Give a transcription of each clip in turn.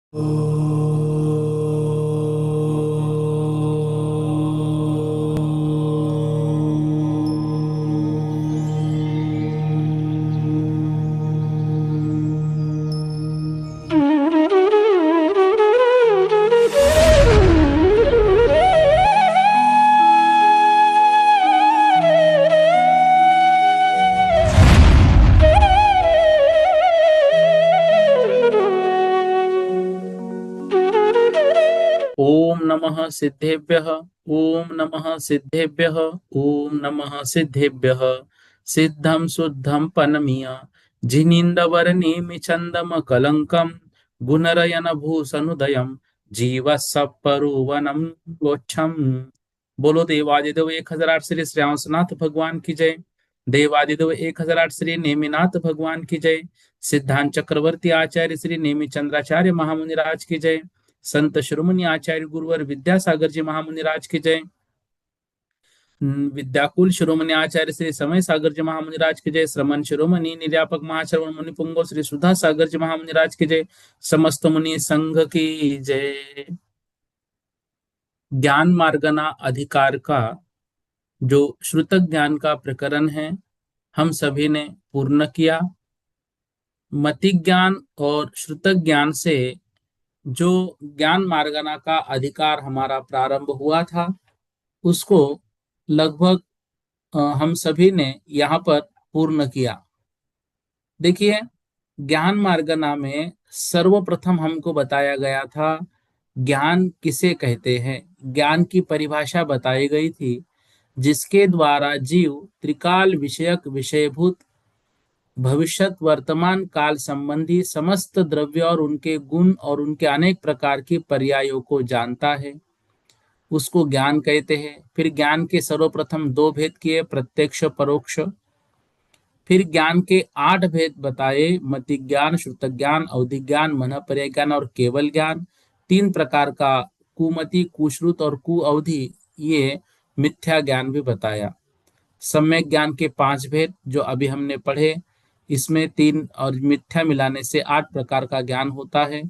ओम नमः सिद्धेभ्यः। ओम नमः सिद्धेभ्यः। ओम नमः सिद्धेभ्यः। सिद्धं शुद्धं पनमीय जिनिंदवरनेमि कलंकम गुणरयन भूषणुदयम जीवसपरुवनम गोक्षम। बोलो देवादिदेव 1008 श्री श्यामसनाथ भगवान की जय। देवादिदेव 1008 श्री नेमिनाथ भगवान की जय। सिद्धांत चक्रवर्ती आचार्य श्री नेमि चंद्राचार्य महामुनि राज की जय। संत शिरोमणि आचार्य गुरुवर विद्यासागर जी महामुनि राज की जय। विद्याकुल शिरोमणि आचार्य श्री समय सागर जी महामुनि राज की जय। श्रमण शिरोमणि निर्यापक महाश्रवण मुनि पुंगव श्री सुधा सागर जी महामुनि राज की जय। समस्त मुनि संघ की जय। ज्ञान मार्गना अधिकार का जो श्रुतक ज्ञान का प्रकरण है, हम सभी ने पूर्ण किया। मति ज्ञान और श्रुतक ज्ञान से जो ज्ञान मार्गना का अधिकार हमारा प्रारंभ हुआ था, उसको लगभग हम सभी ने यहाँ पर पूर्ण किया। देखिए, ज्ञान मार्गना में सर्वप्रथम हमको बताया गया था ज्ञान किसे कहते हैं। ज्ञान की परिभाषा बताई गई थी, जिसके द्वारा जीव त्रिकाल विषयक विषयभूत भविष्यत वर्तमान काल संबंधी समस्त द्रव्य और उनके गुण और उनके अनेक प्रकार की पर्यायों को जानता है, उसको ज्ञान कहते हैं। फिर ज्ञान के सर्वप्रथम दो भेद किए, प्रत्यक्ष परोक्ष। फिर ज्ञान के 8 भेद बताए, मति ज्ञान, श्रुत ज्ञान, अवधि ज्ञान, मन पर्याय ज्ञान और केवल ज्ञान। 3 प्रकार का, कुमति, कुश्रुत और कुअवधि, ये मिथ्या ज्ञान भी बताया। सम्यक ज्ञान के 5 भेद जो अभी हमने पढ़े, इसमें 3 और मिथ्या मिलाने से 8 प्रकार का ज्ञान होता है।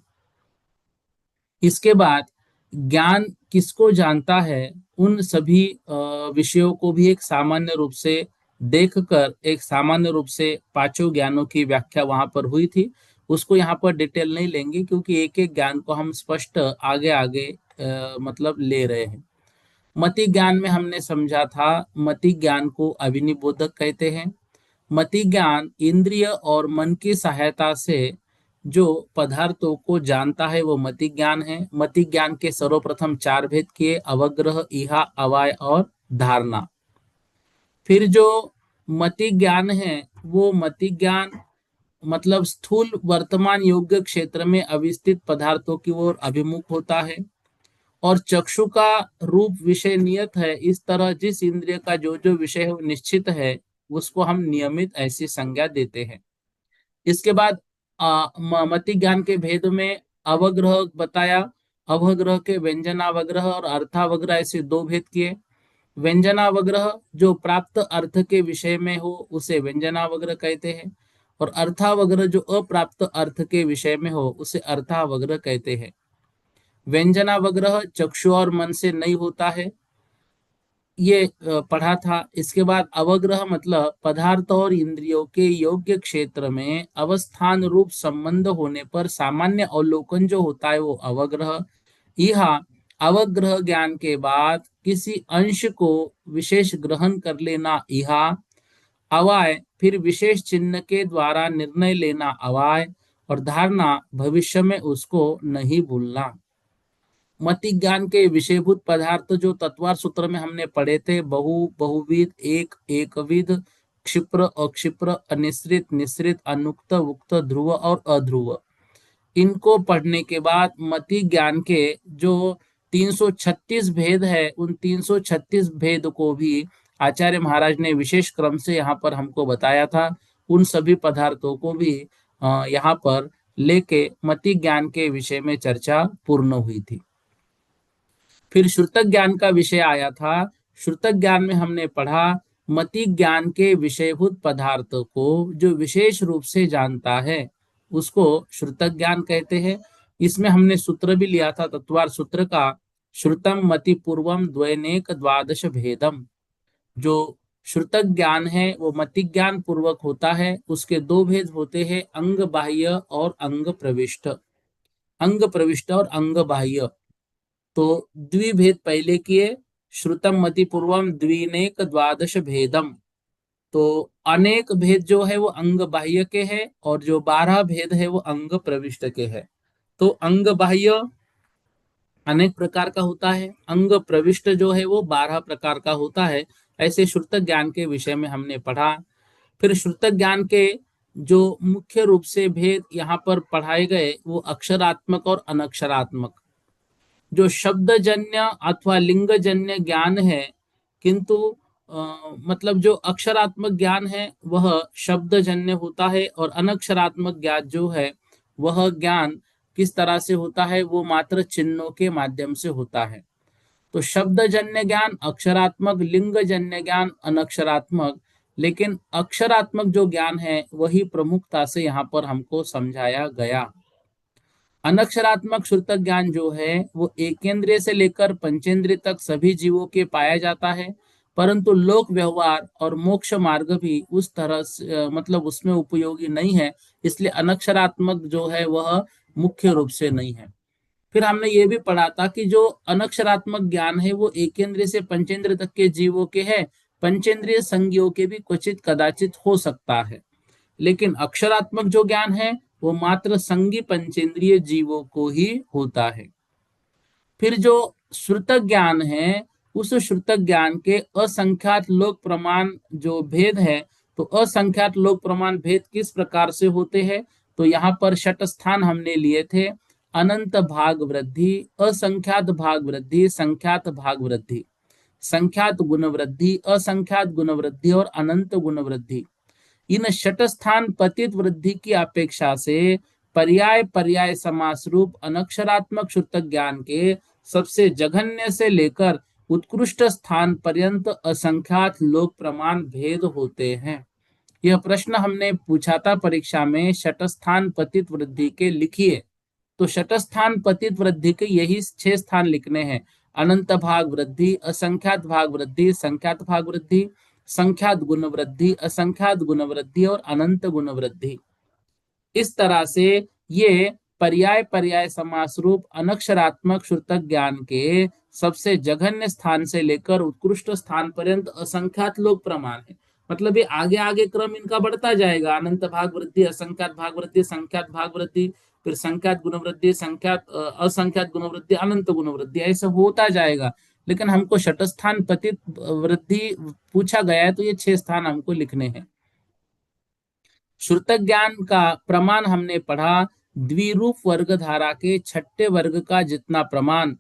इसके बाद ज्ञान किसको जानता है, उन सभी विषयों को भी एक सामान्य रूप से देखकर, एक सामान्य रूप से पांचों ज्ञानों की व्याख्या वहां पर हुई थी। उसको यहाँ पर डिटेल नहीं लेंगे, क्योंकि एक एक ज्ञान को हम स्पष्ट आगे आगे मतलब ले रहे हैं। मति ज्ञान में हमने समझा था, मति ज्ञान को अभिनिबोधक कहते हैं। मति ज्ञान इंद्रिय और मन की सहायता से जो पदार्थों को जानता है, वो मति ज्ञान है। मति ज्ञान के सर्वप्रथम 4 भेद किए, अवग्रह, इहा, अवाय और धारणा। फिर जो मति ज्ञान है, वो मति ज्ञान मतलब स्थूल वर्तमान योग्य क्षेत्र में अवस्थित पदार्थों की ओर अभिमुख होता है। और चक्षु का रूप विषय नियत है, इस तरह जिस इंद्रिय का जो जो विषय निश्चित है, उसको हम नियमित ऐसी संज्ञा देते हैं। इसके बाद मति ज्ञान के भेद में अवग्रह बताया। अवग्रह के व्यंजनावग्रह और अर्थावग्रह, ऐसे 2 भेद किए। व्यंजनावग्रह जो प्राप्त अर्थ के विषय में हो, उसे व्यंजनावग्रह कहते हैं। और अर्थावग्रह जो अप्राप्त अर्थ के विषय में हो, उसे अर्थावग्रह कहते हैं। व्यंजनावग्रह चक्षु और मन से नहीं होता है, ये पढ़ा था। इसके बाद अवग्रह मतलब पदार्थ और इंद्रियों के योग्य क्षेत्र में अवस्थान रूप संबंध होने पर सामान्य अवलोकन जो होता है, वो अवग्रह। यह अवग्रह ज्ञान के बाद किसी अंश को विशेष ग्रहण कर लेना, यह अवाय। फिर विशेष चिन्ह के द्वारा निर्णय लेना, अवाय। और धारणा, भविष्य में उसको नहीं भूलना। मति ज्ञान के विषयभूत पदार्थ जो तत्वार सूत्र में हमने पढ़े थे, बहु, बहुविध, एक, एकविध, क्षिप्र, अक्षिप्र, अनिश्रित, निश्रित, अनुक्त, उक्त, ध्रुव और अध्रुव, इनको पढ़ने के बाद मति ज्ञान के जो 336 भेद है, उन 336 भेद को भी आचार्य महाराज ने विशेष क्रम से यहाँ पर हमको बताया था। उन सभी पदार्थों को भी यहाँ पर लेके मति ज्ञान के विषय में चर्चा पूर्ण हुई थी। फिर श्रुतक ज्ञान का विषय आया था। श्रुतक ज्ञान में हमने पढ़ा, मति ज्ञान के विषयभूत पदार्थ को जो विशेष रूप से जानता है, उसको श्रुतक ज्ञान कहते हैं। इसमें हमने सूत्र भी लिया था तत्वार सूत्र का, श्रुतम मति पूर्वम द्वैनेक द्वादश भेदम। जो श्रुतक ज्ञान है वो मति ज्ञान पूर्वक होता है, उसके दो भेद होते हैं, अंग बाह्य और अंग प्रविष्ट। अंग प्रविष्ट और अंग बाह्य। तो द्विभेद पहले किए, श्रुतम मति पूर्वम द्विनेक द्वादश भेदम। तो अनेक भेद जो है वो अंग बाह्य के है, और जो 12 भेद है वो अंग प्रविष्ट के है। तो अंग बाह्य अनेक प्रकार का होता है, अंग प्रविष्ट जो है वो 12 प्रकार का होता है। ऐसे श्रुत ज्ञान के विषय में हमने पढ़ा। फिर श्रुत ज्ञान के जो मुख्य रूप से भेद यहाँ पर पढ़ाए गए वो अक्षरात्मक और अनक्षरात्मक। जो शब्दजन्य अथवा लिंगजन्य ज्ञान है, किंतु मतलब जो अक्षरात्मक ज्ञान है वह शब्दजन्य होता है, और अनक्षरात्मक ज्ञान जो है वह ज्ञान किस तरह से होता है, वो मात्र चिन्हों के माध्यम से होता है। तो शब्दजन्य ज्ञान अक्षरात्मक, लिंगजन्य ज्ञान अनक्षरात्मक। लेकिन अक्षरात्मक जो ज्ञान है वही प्रमुखता से यहाँ पर हमको समझाया गया। अनक्षरात्मक श्रुत ज्ञान जो है वो एकेंद्रिय से लेकर पंचेंद्रिय तक सभी जीवों के पाया जाता है, परंतु लोक व्यवहार और मोक्ष मार्ग भी उस तरह से मतलब उसमें उपयोगी नहीं है, इसलिए अनक्षरात्मक जो है वह मुख्य रूप से नहीं है। फिर हमने ये भी पढ़ा था कि जो अनक्षरात्मक ज्ञान है वो एकेंद्रिय से पंचेंद्रिय तक के जीवों के है, पंचेंद्रिय संज्ञों के भी क्वचित कदाचित हो सकता है। लेकिन अक्षरात्मक जो ज्ञान है वो मात्र संगी पंचेंद्रिय जीवों को ही होता है। फिर जो श्रुत ज्ञान है, उस श्रुत ज्ञान के असंख्यात लोक प्रमाण जो भेद है, तो असंख्यात लोक प्रमाण भेद किस प्रकार से होते हैं, तो यहाँ पर षट स्थान हमने लिए थे। अनंत भाग वृद्धि, असंख्यात भाग वृद्धि, संख्यात भाग वृद्धि, संख्यात गुण वृद्धि, असंख्यात गुण वृद्धि और अनंत गुण वृद्धि। इन षटस्थान पतित वृद्धि की अपेक्षा से पर्याय पर्याय समास रूप अनक्षरात्मक शुद्ध ज्ञान के सबसे जघन्य से लेकर उत्कृष्ट स्थान पर्यंत असंख्यात लोक प्रमाण भेद होते हैं। यह प्रश्न हमने पूछा था परीक्षा में, षटस्थान पतित वृद्धि के लिखिए। तो षटस्थान पतित वृद्धि के यही 6 स्थान लिखने हैं। अनंत भाग वृद्धि, असंख्यात भाग वृद्धि, संख्यात भाग वृद्धि, संख्यात गुण वृद्धि, असंख्यात गुण वृद्धि और अनंत गुण वृद्धि। इस तरह से ये पर्याय पर्याय समास रूप अनक्षरात्मक श्रुतक ज्ञान के सबसे जघन्य स्थान से लेकर उत्कृष्ट स्थान पर्यंत असंख्यात लोक प्रमाण है। मतलब ये आगे आगे क्रम इनका बढ़ता जाएगा, अनंत भाग वृद्धि, असंख्यात भाग वृद्धि, संख्यात भाग वृद्धि, फिर संख्यात गुण वृद्धि, संख्यात असंख्यात गुण वृद्धि, अनंत गुण वृद्धि, ऐसा होता जाएगा। लेकिन हमको षटस्थान पतित वृद्धि पूछा गया है, तो ये 6 स्थान हमको लिखने हैं। श्रुत ज्ञान का प्रमाण हमने पढ़ा, द्विरूप वर्ग धारा के छठे वर्ग का जितना प्रमाण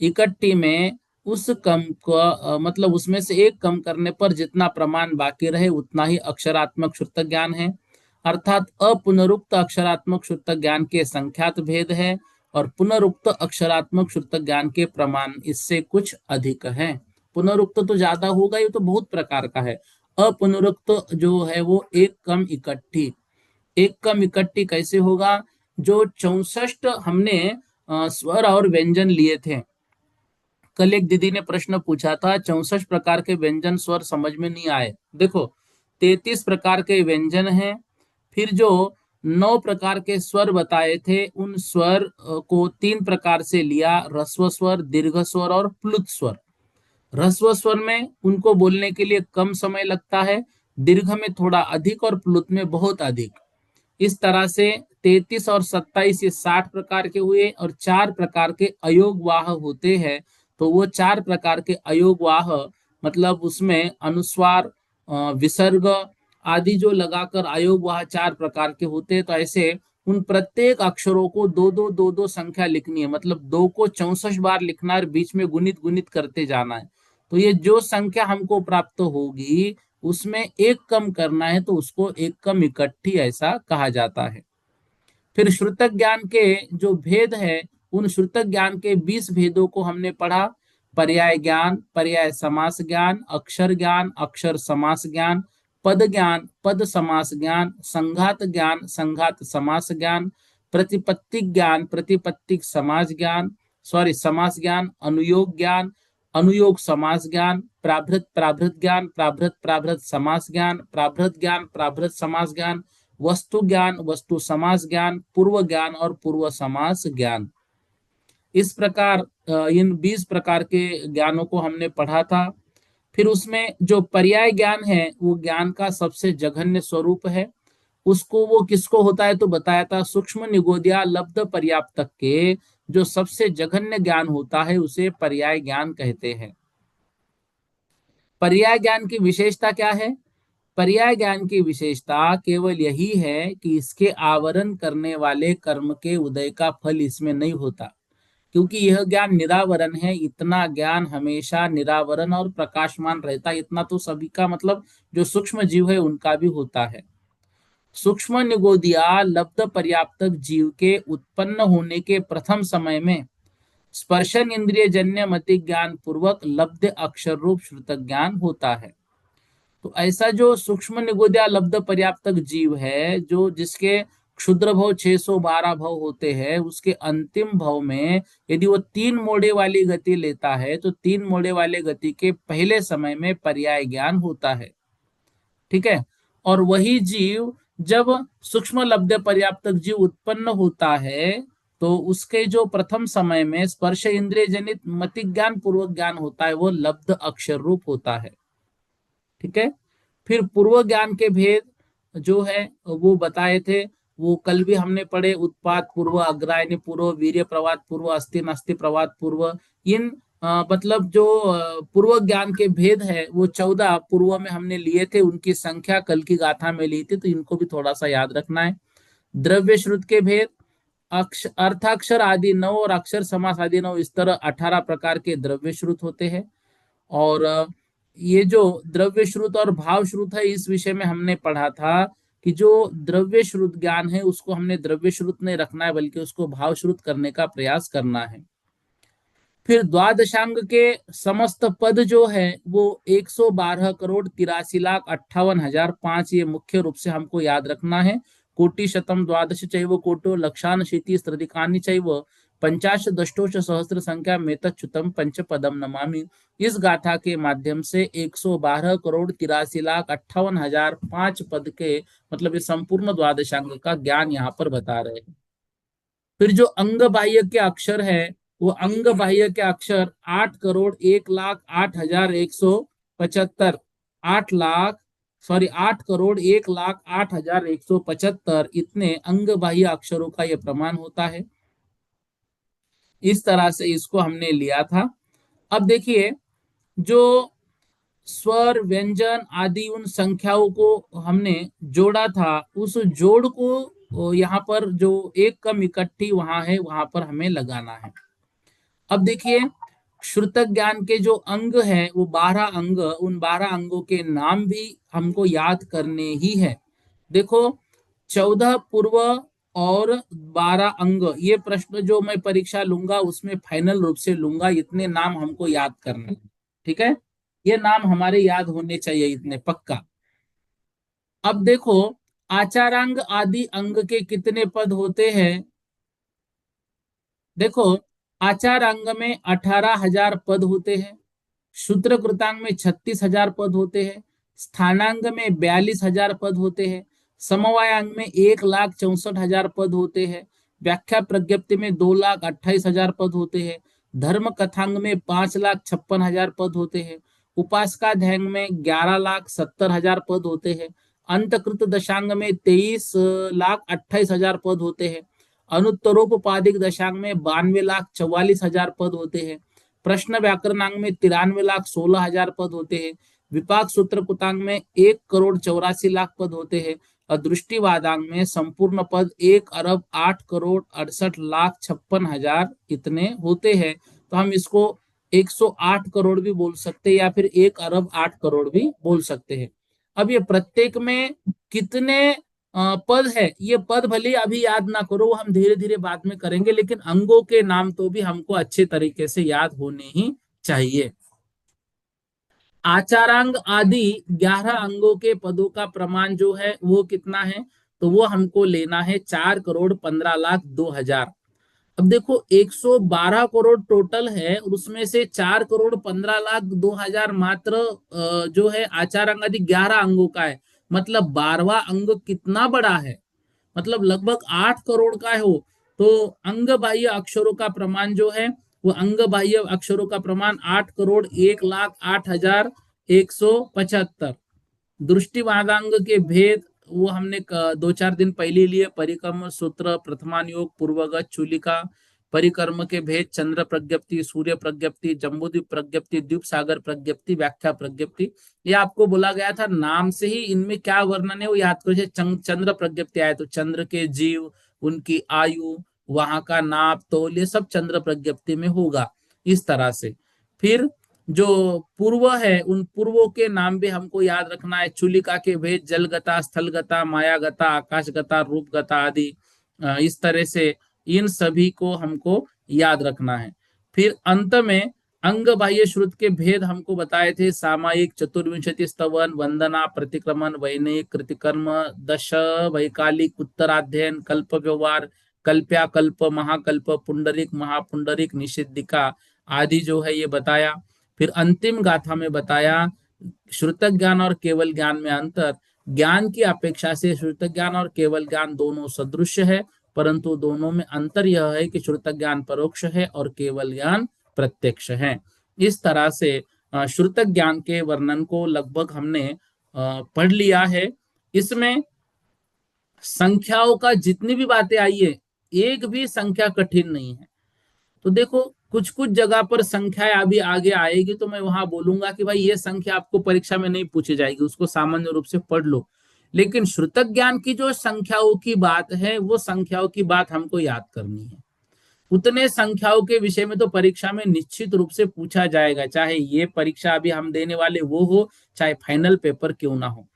इकट्ठी में उस कम को मतलब उसमें से एक कम करने पर जितना प्रमाण बाकी रहे उतना ही अक्षरात्मक श्रुत ज्ञान है। अर्थात अपुनरुक्त अक्षरात्मक श्रुत ज्ञान के संख्यात भेद है, और पुनरुक्त अक्षरात्मक श्रुत ज्ञान के प्रमाण इससे कुछ अधिक है। पुनरुक्त तो ज्यादा होगा, ये तो बहुत प्रकार का है। अपुनरुक्त जो है वो एक कम इकट्ठी। एक कम इकट्ठी कैसे होगा? जो 64 हमने स्वर और व्यंजन लिए थे। कल एक दीदी ने प्रश्न पूछा था, 64 प्रकार के व्यंजन स्वर समझ में नहीं आए। देखो, 33 प्रकार के व्यंजन हैं। फिर जो 9 प्रकार के स्वर बताए थे, उन स्वर को 3 प्रकार से लिया, ह्रस्व स्वर, दीर्घ स्वर और प्लुत स्वर। ह्रस्व स्वर में उनको बोलने के लिए कम समय लगता है, दीर्घ में थोड़ा अधिक और प्लुत में बहुत अधिक। इस तरह से 33 और 27 ये 60 प्रकार के हुए, और 4 प्रकार के अयोगवाह होते हैं। तो वो 4 प्रकार के अयोगवाह मतलब उसमें अनुस्वार, विसर्ग आदि जो लगाकर अयोगवाह 4 प्रकार के होते हैं। तो ऐसे उन प्रत्येक अक्षरों को दो दो संख्या लिखनी है, मतलब 2 को 64 बार लिखना है, बीच में गुणित गुणित करते जाना है। तो ये जो संख्या हमको प्राप्त होगी उसमें एक कम करना है, तो उसको एक कम इकट्ठी ऐसा कहा जाता है। फिर श्रुतक ज्ञान के जो भेद है, उन श्रुतक ज्ञान के 20 भेदों को हमने पढ़ा। पर्याय ज्ञान, पर्याय समास ज्ञान, अक्षर ज्ञान, अक्षर समास ज्ञान, पद ज्ञान, पद समास ज्ञान, संघात ज्ञान, संघात समास ज्ञान, प्रतिपत्तिक ज्ञान, प्रतिपत्तिक समास ज्ञान, सॉरी समास ज्ञान, अनुयोग ज्ञान, अनुयोग समास ज्ञान, प्राभृत प्राभृत ज्ञान, प्राभृत प्राभृत समास ज्ञान, प्राभृत ज्ञान, प्राभृत समास ज्ञान, वस्तु ज्ञान, वस्तु समास ज्ञान, पूर्व ज्ञान और पूर्व समास ज्ञान। इस प्रकार इन 20 प्रकार के ज्ञानों को हमने पढ़ा था। फिर उसमें जो पर्याय ज्ञान है वो ज्ञान का सबसे जघन्य स्वरूप है। उसको वो किसको होता है तो बताया था, सूक्ष्म निगोदिया लब्ध पर्याप्तक के जो सबसे जघन्य ज्ञान होता है उसे पर्याय ज्ञान कहते हैं। पर्याय ज्ञान की विशेषता क्या है? पर्याय ज्ञान की विशेषता केवल यही है कि इसके आवरण करने वाले कर्म के उदय का फल इसमें नहीं होता, क्योंकि यह ज्ञान निरावरण है। इतना ज्ञान हमेशा निरावरण और प्रकाशमान रहता है। इतना तो सभी का, मतलब जो सूक्ष्म जीव है उनका भी होता है। सूक्ष्म निगोदिया लब्ध पर्याप्तक जीव के उत्पन्न होने के प्रथम समय में स्पर्शन इंद्रिय जन्य मति ज्ञान पूर्वक लब्ध अक्षर रूप श्रुत ज्ञान होता है। तो ऐसा जो सूक्ष्म निगोदिया लब्ध पर्याप्तक जीव है, जो जिसके क्षुद्र भव 612 भव होते हैं, उसके अंतिम भव में यदि वो 3 मोड़े वाली गति लेता है तो 3 मोड़े वाले गति के पहले समय में पर्याय ज्ञान होता है। ठीक है। और वही जीव जब सूक्ष्म लब्ध पर्याप्तक जीव उत्पन्न होता है तो उसके जो प्रथम समय में स्पर्श इंद्रिय जनित मति ज्ञान पूर्वक ज्ञान होता है वो लब्ध अक्षर रूप होता है। ठीक है। फिर पूर्व ज्ञान के भेद जो है वो बताए थे, वो कल भी हमने पढ़े। उत्पाद पूर्व, अग्रायणी पूर्व, वीर्य प्रवाद पूर्व, अस्थि नस्ति प्रवाद पूर्व। इन मतलब जो पूर्व ज्ञान के भेद है वो 14 पूर्व में हमने लिए थे, उनकी संख्या कल की गाथा में ली थी, तो इनको भी थोड़ा सा याद रखना है। द्रव्य श्रुत के भेद, अर्थाक्षर आदि 9 और अक्षर समास आदि 9, इस तरह 18 प्रकार के द्रव्य श्रुत होते हैं। और ये जो द्रव्य श्रुत और भाव श्रुत है, इस विषय में हमने पढ़ा था कि जो द्रव्य श्रुत ज्ञान है उसको हमने द्रव्य श्रुत नहीं रखना है, बल्कि उसको भाव श्रुत करने का प्रयास करना है। फिर द्वादशांग के समस्त पद जो है वो 112 करोड़ 83 लाख 58,005, ये मुख्य रूप से हमको याद रखना है। कोटि शतम द्वादश चैव कोटो लक्षान शीति स्त्रदिकानि चैव पंचाश दष्टोश सहस्त्र संख्या मेतच्युतम पंचपदम नमामि। इस गाथा के माध्यम से 112 करोड़ 83 लाख 58,005 पद के, मतलब ये संपूर्ण द्वादशांग का ज्ञान यहाँ पर बता रहे हैं। फिर जो अंग बाह्य के अक्षर है वो अंग बाह्य के अक्षर 8 करोड़ 1 लाख 8,175, 8 लाख, सॉरी 8 करोड़ 1 लाख 8,175, इतने अंग बाह्य अक्षरों का यह प्रमाण होता है। इस तरह से इसको हमने लिया था। अब देखिए, जो स्वर व्यंजन आदि उन संख्याओं को हमने जोड़ा था, उस जोड़ को यहाँ पर जो एक कम इकट्ठी वहां है वहां पर हमें लगाना है। अब देखिए, श्रुतक ज्ञान के जो अंग है वो 12 अंग, उन 12 अंगों के नाम भी हमको याद करने ही है। देखो, 14 पूर्व और 12 अंग, ये प्रश्न जो मैं परीक्षा लूंगा उसमें फाइनल रूप से लूंगा, इतने नाम हमको याद करना है। ठीक है, ये नाम हमारे याद होने चाहिए इतने, पक्का। अब देखो, आचारांग आदि अंग के कितने पद होते हैं? देखो, आचार अंग में 18,000 पद होते हैं, शूद्र कृतांग में 36,000 पद होते हैं, स्थानांग में 42,000 पद होते हैं, समवायांग में 1,64,000 पद होते हैं, व्याख्या प्रज्ञप्ति में 2,28,000 पद होते हैं, धर्म कथांग में 5,56,000 पद होते हैं, उपासका ध्यांग में 11,70,000 पद होते हैं, अंतकृत दशांग में 23,28,000 पद होते हैं, अनुत्तरोपाधिक दशांग में 92,44,000 पद होते हैं, प्रश्न व्याकरणांग में 93,16,000 पद होते हैं, विपाक सूत्र कुतांग में 1,84,00,000 पद होते हैं, और दृष्टिवादांग में संपूर्ण पद 1,08,68,56,000 इतने होते हैं। तो हम इसको 108 करोड़ भी बोल सकते हैं या फिर 1,08,08,00,000 भी बोल सकते हैं। अब ये प्रत्येक में कितने पद है, ये पद भले अभी याद ना करो, हम धीरे धीरे बाद में करेंगे, लेकिन अंगों के नाम तो भी हमको अच्छे तरीके से याद होने ही चाहिए। आचारांग आदि 11 अंगों के पदों का प्रमाण जो है वो कितना है? तो वो हमको लेना है 4,15,02,000। अब देखो 112 करोड़ टोटल है और उसमें से 4,15,02,000 मात्र जो है आचार अंग आदि 11 अंगों का है। मतलब 12वां अंग कितना बड़ा है, मतलब लगभग 8 करोड़ का है वो। तो अंग बाह्य अक्षरों का प्रमाण जो है वो अंग बाह्य अक्षरों का प्रमाण 8,01,08,175। दृष्टिवादांग के भेद वो हमने 2-4 दिन पहले लिए। परिक्रम सूत्र, प्रथमानुयोग, पूर्वगत, चूलिका, परिक्रम के भेद, चंद्र प्रज्ञप्ति, सूर्य प्रज्ञप्ति, जम्बूद्वीप प्रज्ञप्ति, द्वीप सागर प्रज्ञप्ति, व्याख्या प्रज्ञप्ति। ये आपको बोला गया था नाम से ही इनमें क्या वर्णन है वो याद करो। चंद्र प्रज्ञप्ति आए तो चंद्र के जीव, उनकी आयु, वहां का नाप तोल, ये सब चंद्र प्रज्ञप्ति में होगा इस तरह से। फिर जो पूर्व है उन पूर्वों के नाम भी हमको याद रखना है। चुलिका के भेद जलगता, स्थलगता, मायागता, आकाशगता, रूपगता आदि। इस तरह से इन सभी को हमको याद रखना है। फिर अंत में अंग बाह्य श्रुत के भेद हमको बताए थे। सामायिक, चतुर्विंशति स्तवन, वंदना, प्रतिक्रमण, वैनिक, कृतिकर्म, दश, वैकालिक, उत्तराध्ययन, कल्प व्यवहार, कल्प्याकल्प, महाकल्प, पुंडरिक, महापुंडरिक, निषिद्धिका आदि जो है ये बताया। फिर अंतिम गाथा में बताया श्रुत ज्ञान और केवल ज्ञान में अंतर। ज्ञान की अपेक्षा से श्रुत ज्ञान और केवल ज्ञान दोनों सदृश है, परंतु दोनों में अंतर यह है कि श्रुत ज्ञान परोक्ष है और केवल ज्ञान प्रत्यक्ष है। इस तरह से श्रुत ज्ञान के वर्णन को लगभग हमने पढ़ लिया है। इसमें संख्याओं का जितनी भी बातें आई है, एक भी संख्या कठिन नहीं है। तो देखो कुछ कुछ जगह पर संख्या अभी आगे आएगी तो मैं वहां बोलूंगा कि भाई ये संख्या आपको परीक्षा में नहीं पूछी जाएगी, उसको सामान्य रूप से पढ़ लो। लेकिन श्रुतक ज्ञान की जो संख्याओं की बात है वो संख्याओं की बात हमको याद करनी है। उतने संख्याओं के विषय में तो परीक्षा में निश्चित रूप से पूछा जाएगा, चाहे ये परीक्षा अभी हम देने वाले वो हो, चाहे फाइनल पेपर क्यों ना हो।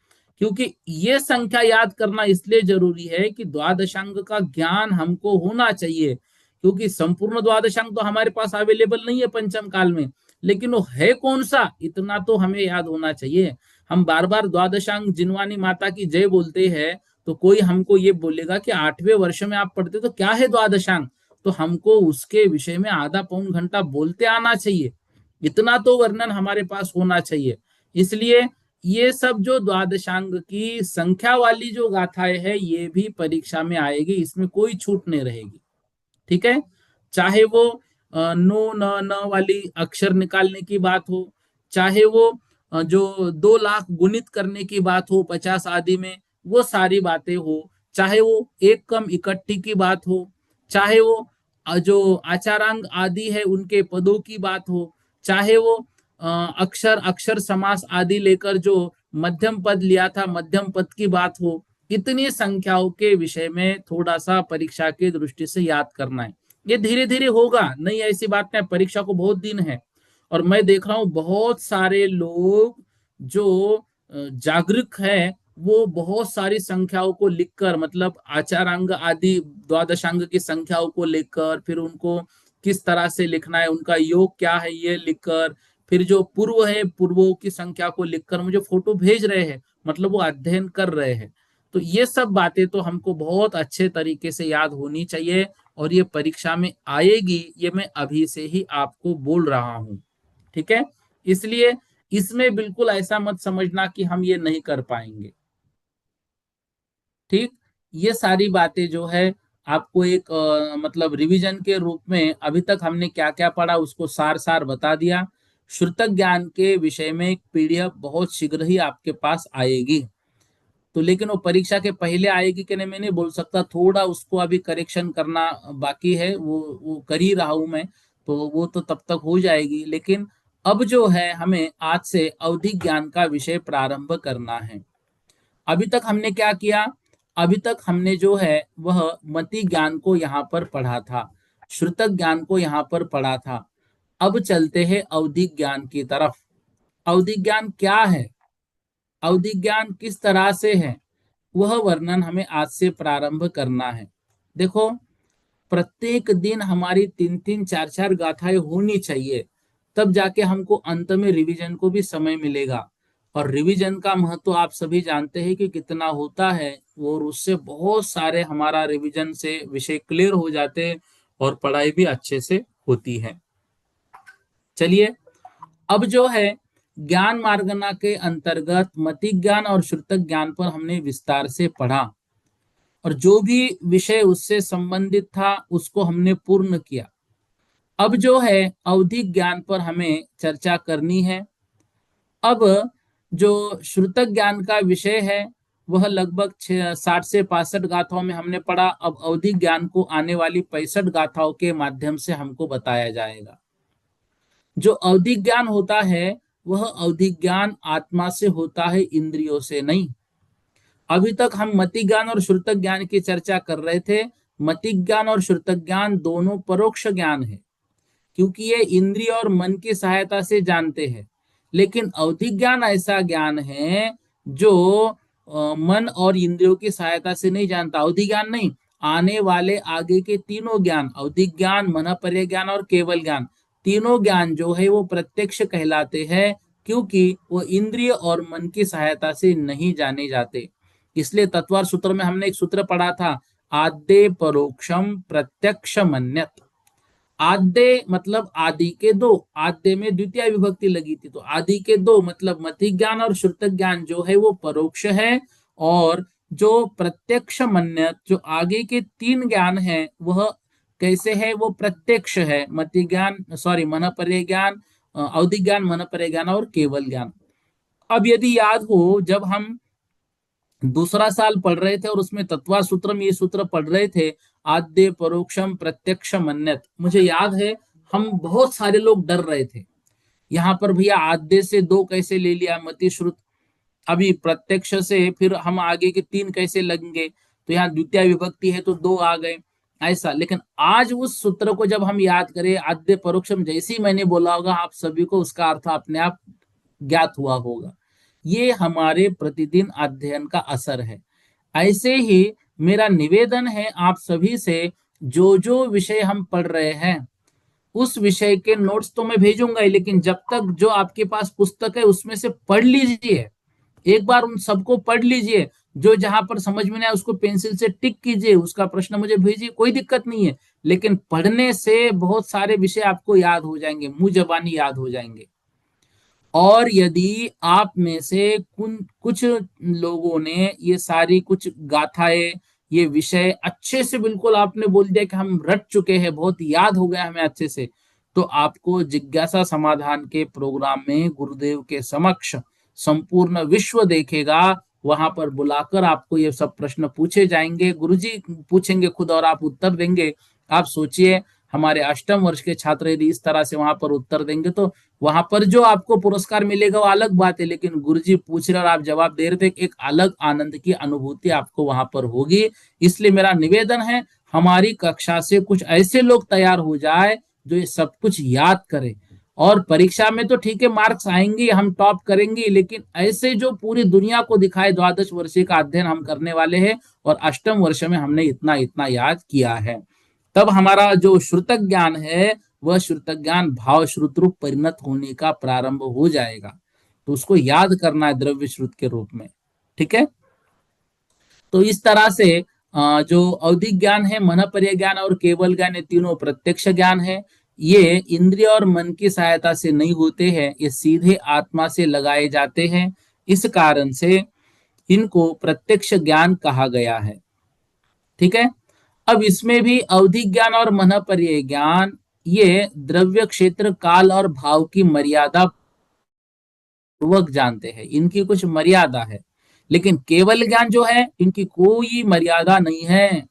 क्योंकि ये संख्या याद करना इसलिए जरूरी है कि द्वादशांग का ज्ञान हमको होना चाहिए। क्योंकि संपूर्ण द्वादशांग तो हमारे पास अवेलेबल नहीं है पंचम काल में, लेकिन वो है कौन सा इतना तो हमें याद होना चाहिए। हम बार बार द्वादशांग जिनवानी माता की जय बोलते हैं, तो कोई हमको ये बोलेगा कि 8वें वर्ष में आप पढ़ते तो क्या है द्वादशांग, तो हमको उसके विषय में आधा पौन घंटा बोलते आना चाहिए। इतना तो वर्णन हमारे पास होना चाहिए। इसलिए ये सब जो द्वादशांग की संख्या वाली जो गाथाएं है ये भी परीक्षा में आएगी, इसमें कोई छूट नहीं रहेगी। ठीक है, चाहे वो नो न न वाली अक्षर निकालने की बात हो, चाहे वो जो 2 लाख गुणित करने की बात हो 50 आदि में, वो सारी बातें हो, चाहे वो एक कम इकट्ठी की बात हो, चाहे वो जो आचारांग आदि है उनके पदों की बात हो, चाहे वो अक्षर अक्षर समास आदि लेकर जो मध्यम पद लिया था मध्यम पद की बात हो, इतनी संख्याओं के विषय में थोड़ा सा परीक्षा की दृष्टि से याद करना है। ये धीरे धीरे होगा, नहीं ऐसी बात नहीं, परीक्षा को बहुत दिन है। और मैं देख रहा हूँ बहुत सारे लोग जो जागरूक है वो बहुत सारी संख्याओं को लिखकर, मतलब आचारांग आदि द्वादशांग की संख्याओं को लेकर, फिर उनको किस तरह से लिखना है, उनका योग क्या है ये लिखकर, फिर जो पूर्व है पूर्वों की संख्या को लिखकर मुझे फोटो भेज रहे हैं, मतलब वो अध्ययन कर रहे हैं। तो ये सब बातें तो हमको बहुत अच्छे तरीके से याद होनी चाहिए और ये परीक्षा में आएगी, ये मैं अभी से ही आपको बोल रहा हूँ। ठीक है, इसलिए इसमें बिल्कुल ऐसा मत समझना कि हम ये नहीं कर पाएंगे। ठीक, ये सारी बातें जो है आपको एक मतलब रिवीजन के रूप में अभी तक हमने क्या क्या पढ़ा उसको सार सार बता दिया। श्रुतक ज्ञान के विषय में एक पीडीएफ बहुत शीघ्र ही आपके पास आएगी। तो लेकिन वो परीक्षा के पहले आएगी कि नहीं मैं नहीं बोल सकता, थोड़ा उसको अभी करेक्शन करना बाकी है, वो कर ही रहा हूं मैं। तो वो तो तब तक हो जाएगी, लेकिन अब जो है हमें आज से अवधि ज्ञान का विषय प्रारंभ करना है। अभी तक हमने क्या किया, अभी तक हमने जो है वह मति ज्ञान को यहाँ पर पढ़ा था, श्रुतक ज्ञान को यहाँ पर पढ़ा था। अब चलते हैं अवधि ज्ञान की तरफ। अवधि ज्ञान क्या है, अवधि ज्ञान किस तरह से है, वह वर्णन हमें आज से प्रारंभ करना है। देखो प्रत्येक दिन हमारी 3-3 4-4 गाथाएं होनी चाहिए, तब जाके हमको अंत में रिवीजन को भी समय मिलेगा। और रिवीजन का महत्व आप सभी जानते हैं कि कितना होता है, और उससे बहुत सारे हमारा रिवीजन से विषय क्लियर हो जाते हैं और पढ़ाई भी अच्छे से होती है। चलिए, अब जो है ज्ञान मार्गना के अंतर्गत मति ज्ञान और श्रुतक ज्ञान पर हमने विस्तार से पढ़ा, और जो भी विषय उससे संबंधित था उसको हमने पूर्ण किया। अब जो है अवधिक ज्ञान पर हमें चर्चा करनी है। अब जो श्रुतक ज्ञान का विषय है वह लगभग 60 से 65 गाथाओं में हमने पढ़ा। अब अवधिक ज्ञान को आने वाली 65 गाथाओं के माध्यम से हमको बताया जाएगा। जो अवधिक ज्ञान होता है वह अवधिक ज्ञान आत्मा से होता है, इंद्रियों से नहीं। अभी तक हम मति ज्ञान और श्रुतक ज्ञान की चर्चा कर रहे थे। मति ज्ञान और श्रुतक ज्ञान दोनों परोक्ष ज्ञान है, क्योंकि ये इंद्रिय और मन की सहायता से जानते हैं। लेकिन अवधिक ज्ञान ऐसा ज्ञान है जो मन और इंद्रियों की सहायता से नहीं जानता। अवधिक ज्ञान नहीं, आने वाले आगे के तीनों ज्ञान, अवधिक ज्ञान, मनःपर्य ज्ञान और केवल ज्ञान, तीनों ज्ञान जो है वो प्रत्यक्ष कहलाते हैं, क्योंकि वो इंद्रिय और मन की सहायता से नहीं जाने जाते। इसलिए तत्वार सूत्र में हमने एक सूत्र पढ़ा था, आद्य परोक्षम प्रत्यक्ष मन्यत। आद्य मतलब आदि के दो, आद्य में द्वितीय विभक्ति लगी थी, तो आदि के दो मतलब मति ज्ञान और श्रुतक ज्ञान जो है वो परोक्ष है, और जो प्रत्यक्ष मन्यत, जो आगे के तीन ज्ञान है वह कैसे है, वो प्रत्यक्ष है। मति ज्ञान, सॉरी, मनःपर्य ज्ञान, अवधि ज्ञान, मनःपर्य ज्ञान और केवल ज्ञान। अब यदि याद हो, जब हम दूसरा साल पढ़ रहे थे और उसमें तत्वा सूत्र में ये सूत्र पढ़ रहे थे, आद्य परोक्षम प्रत्यक्ष मन्यत, मुझे याद है हम बहुत सारे लोग डर रहे थे यहाँ पर, भैया आद्य से दो कैसे ले लिया मति श्रुत, अभी प्रत्यक्ष से फिर हम आगे के तीन कैसे लगेंगे, तो यहाँ द्वितीय विभक्ति है तो दो आ गए ऐसा। लेकिन आज उस सूत्र को जब हम याद करें, आद्य परोक्षम, जैसे ही मैंने बोला होगा आप सभी को उसका अर्थ अपने आप ज्ञात हुआ होगा। ये हमारे प्रतिदिन अध्ययन का असर है। ऐसे ही मेरा निवेदन है आप सभी से, जो जो विषय हम पढ़ रहे हैं उस विषय के नोट्स तो मैं भेजूंगा ही, लेकिन जब तक जो आपके पास पुस्तक है उसमें से पढ़ लीजिए, एक बार उन सबको पढ़ लीजिए। जो जहां पर समझ में नहीं आया उसको पेंसिल से टिक कीजिए, उसका प्रश्न मुझे भेजिए, कोई दिक्कत नहीं है। लेकिन पढ़ने से बहुत सारे विषय आपको याद हो जाएंगे, मुंह जबानी याद हो जाएंगे। और यदि आप में से कुछ लोगों ने ये सारी कुछ गाथाएं, ये विषय अच्छे से बिल्कुल आपने बोल दिया कि हम रट चुके हैं, बहुत याद हो गया हमें अच्छे से, तो आपको जिज्ञासा समाधान के प्रोग्राम में गुरुदेव के समक्ष संपूर्ण विश्व देखेगा, वहां पर बुलाकर आपको ये सब प्रश्न पूछे जाएंगे, गुरुजी पूछेंगे खुद और आप उत्तर देंगे। आप सोचिए, हमारे अष्टम वर्ष के छात्र यदि इस तरह से वहां पर उत्तर देंगे तो वहां पर जो आपको पुरस्कार मिलेगा वो अलग बात है, लेकिन गुरुजी पूछ रहे और आप जवाब दे रहे थे, एक अलग आनंद की अनुभूति आपको वहां पर होगी। इसलिए मेरा निवेदन है, हमारी कक्षा से कुछ ऐसे लोग तैयार हो जाए जो ये सब कुछ याद करे, और परीक्षा में तो ठीक है मार्क्स आएंगे, हम टॉप करेंगे, लेकिन ऐसे जो पूरी दुनिया को दिखाए, द्वादश वर्षीय का अध्ययन हम करने वाले हैं और अष्टम वर्ष में हमने इतना इतना याद किया है। तब हमारा जो श्रुतक ज्ञान है वह श्रुतक ज्ञान भाव श्रुत रूप परिणत होने का प्रारंभ हो जाएगा, तो उसको याद करना है द्रव्य श्रुत के रूप में। ठीक है, तो इस तरह से जो अवधिक ज्ञान है, मनःपर्य ज्ञान और केवल ज्ञान, ये तीनों प्रत्यक्ष ज्ञान है। ये इंद्रिय और मन की सहायता से नहीं होते हैं, ये सीधे आत्मा से लगाए जाते हैं। इस कारण से इनको प्रत्यक्ष ज्ञान कहा गया है। ठीक है, अब इसमें भी अवधिक ज्ञान और मनःपर्य ज्ञान ये द्रव्य क्षेत्र काल और भाव की मर्यादा पूर्वक जानते हैं, इनकी कुछ मर्यादा है। लेकिन केवल ज्ञान जो है इनकी कोई मर्यादा नहीं है।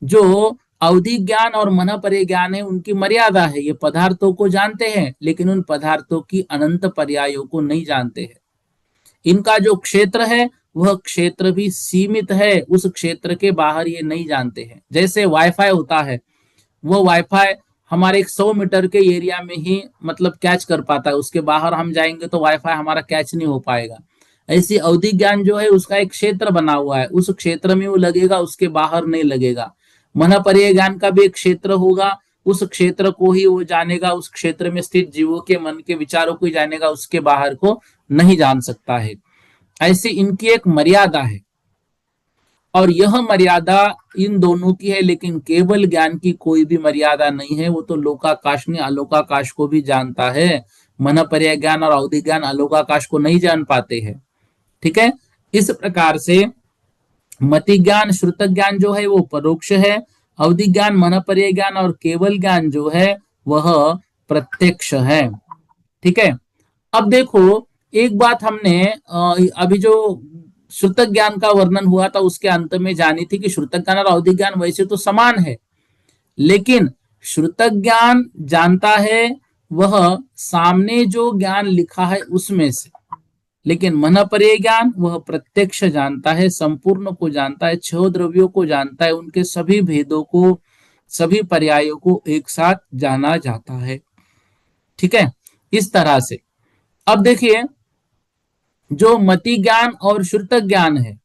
जो अवधिक ज्ञान और मनःपर्य ज्ञान है उनकी मर्यादा है, ये पदार्थों को जानते हैं लेकिन उन पदार्थों की अनंत पर्यायों को नहीं जानते हैं। इनका जो क्षेत्र है वह क्षेत्र भी सीमित है, उस क्षेत्र के बाहर ये नहीं जानते हैं। जैसे वाईफाई होता है, वो वाईफाई हमारे एक 100 मीटर के एरिया में ही मतलब कैच कर पाता है, उसके बाहर हम जाएंगे तो वाईफाई हमारा कैच नहीं हो पाएगा। ऐसी अवधि ज्ञान जो है उसका एक क्षेत्र बना हुआ है, उस क्षेत्र में वो लगेगा, उसके बाहर नहीं लगेगा। मनःपर्य ज्ञान का भी एक क्षेत्र होगा, उस क्षेत्र को ही वो जानेगा, उस क्षेत्र में स्थित जीवों के मन के विचारों को ही जानेगा, उसके बाहर को नहीं जान सकता है। ऐसी इनकी एक मर्यादा है, और यह मर्यादा इन दोनों की है, लेकिन केवल ज्ञान की कोई भी मर्यादा नहीं है। वो तो लोकाकाश ने अलोकाकाश को भी जानता है। मन पर्याय ज्ञान और अवधि ज्ञान अलोकाकाश को नहीं जान पाते हैं। ठीक है। इस प्रकार से मति ज्ञान श्रुत ज्ञान जो है वो परोक्ष है, अवधि ज्ञान मन पर्याय ज्ञान और केवल ज्ञान जो है वह प्रत्यक्ष है। ठीक है। अब देखो, एक बात हमने अभी जो श्रुत ज्ञान का वर्णन हुआ था उसके अंत में जानी थी कि श्रुत ज्ञान और अवधि ज्ञान वैसे तो समान है, लेकिन श्रुत ज्ञान जानता है वह सामने जो ज्ञान लिखा है उसमें से, लेकिन मन पर्याय ज्ञान वह प्रत्यक्ष जानता है, संपूर्ण को जानता है, छह द्रव्यों को जानता है, उनके सभी भेदों को, सभी पर्यायों को एक साथ जाना जाता है। ठीक है। इस तरह से अब देखिए, जो मति ज्ञान और श्रुत ज्ञान है,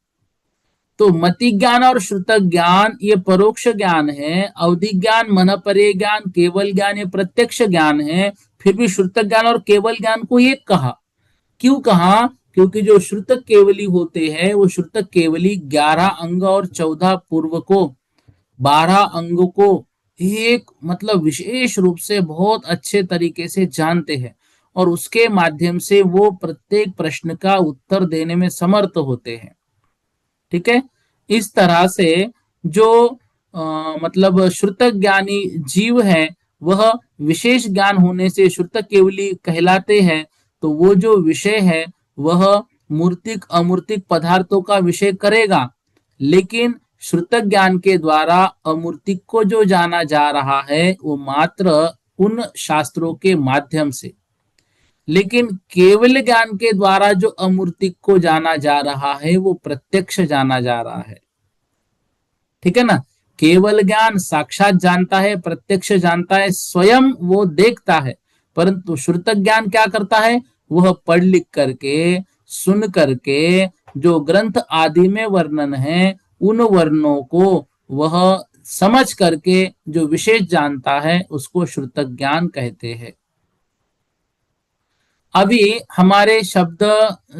तो मति ज्ञान और श्रुत ज्ञान ये परोक्ष ज्ञान है, अवधि ज्ञान मन पर्याय ज्ञान केवल ज्ञान ये प्रत्यक्ष ज्ञान है। फिर भी श्रुत ज्ञान और केवल ज्ञान को एक कहा। क्यों कहा? क्योंकि जो श्रुत केवली होते हैं वो श्रुत केवली 11 अंग और 14 पूर्व को, 12 अंग को एक मतलब विशेष रूप से बहुत अच्छे तरीके से जानते हैं, और उसके माध्यम से वो प्रत्येक प्रश्न का उत्तर देने में समर्थ होते हैं। ठीक है। इस तरह से जो मतलब श्रुत ज्ञानी जीव है वह विशेष ज्ञान होने से श्रुत केवली कहलाते हैं। तो वो जो विषय है वह मूर्तिक अमूर्तिक पदार्थों का विषय करेगा, लेकिन श्रुत ज्ञान के द्वारा अमूर्तिक को जो जाना जा रहा है वो मात्र उन शास्त्रों के माध्यम से, लेकिन केवल ज्ञान के द्वारा जो अमूर्तिक को जाना जा रहा है वो प्रत्यक्ष जाना जा रहा है। ठीक है ना। केवल ज्ञान साक्षात जानता है, प्रत्यक्ष जानता है, स्वयं वो देखता है, परंतु श्रुत ज्ञान क्या करता है? वह पढ़ लिख करके, सुन करके, जो ग्रंथ आदि में वर्णन है उन वर्णों को वह समझ करके जो विशेष जानता है उसको श्रुत ज्ञान कहते हैं। अभी हमारे शब्द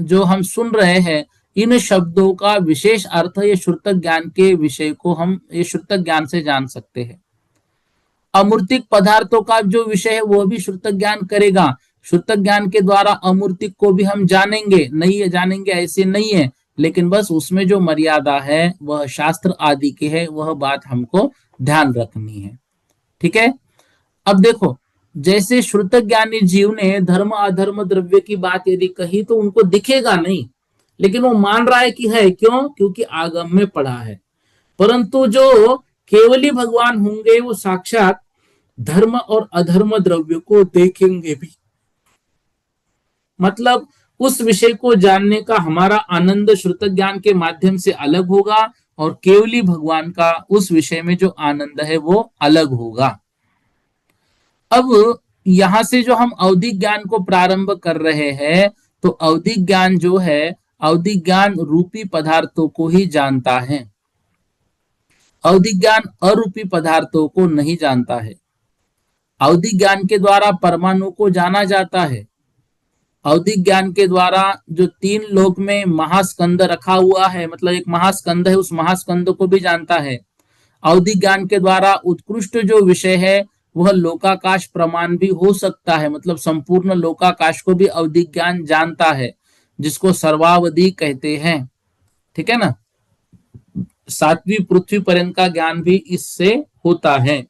जो हम सुन रहे हैं, इन शब्दों का विशेष अर्थ ये श्रुत ज्ञान के विषय को हम ये श्रुत ज्ञान से जान सकते हैं। अमूर्तिक पदार्थों का जो विषय है वो भी श्रुत ज्ञान करेगा। श्रुत ज्ञान के द्वारा अमूर्तिक को भी हम जानेंगे, नहीं है जानेंगे ऐसे नहीं है, लेकिन बस उसमें जो मर्यादा है वह शास्त्र आदि की है, वह बात हमको ध्यान रखनी है। ठीक है। अब देखो, जैसे श्रुत ज्ञानी जीव ने धर्म अधर्म द्रव्य की बात यदि कही तो उनको दिखेगा नहीं, लेकिन वो मान रहा है कि है। क्यों? क्योंकि आगम में पढ़ा है। परंतु जो केवली भगवान होंगे वो साक्षात धर्म और अधर्म द्रव्य को देखेंगे भी, मतलब उस विषय को जानने का हमारा आनंद श्रुत ज्ञान के माध्यम से अलग होगा, और केवली भगवान का उस विषय में जो आनंद है वो अलग होगा। अब यहां से जो हम अवधि ज्ञान को प्रारंभ कर रहे हैं, तो अवधि ज्ञान जो है, अवधि ज्ञान रूपी पदार्थों को ही जानता है, अवधि ज्ञान अरूपी पदार्थों को नहीं जानता है। अवधि ज्ञान के द्वारा परमाणु को जाना जाता है, अवधि ज्ञान के द्वारा जो 3 लोक में महास्कंद रखा हुआ है, मतलब एक महास्कंद है, उस महास्कंद को भी जानता है। अवधि ज्ञान के द्वारा उत्कृष्ट जो विषय है वह लोकाकाश प्रमाण भी हो सकता है, मतलब संपूर्ण लोकाकाश को भी अवधि ज्ञान जानता है, जिसको सर्वावधि कहते हैं। ठीक है ना। 7वीं पृथ्वी पर्यंत का ज्ञान भी इससे होता है।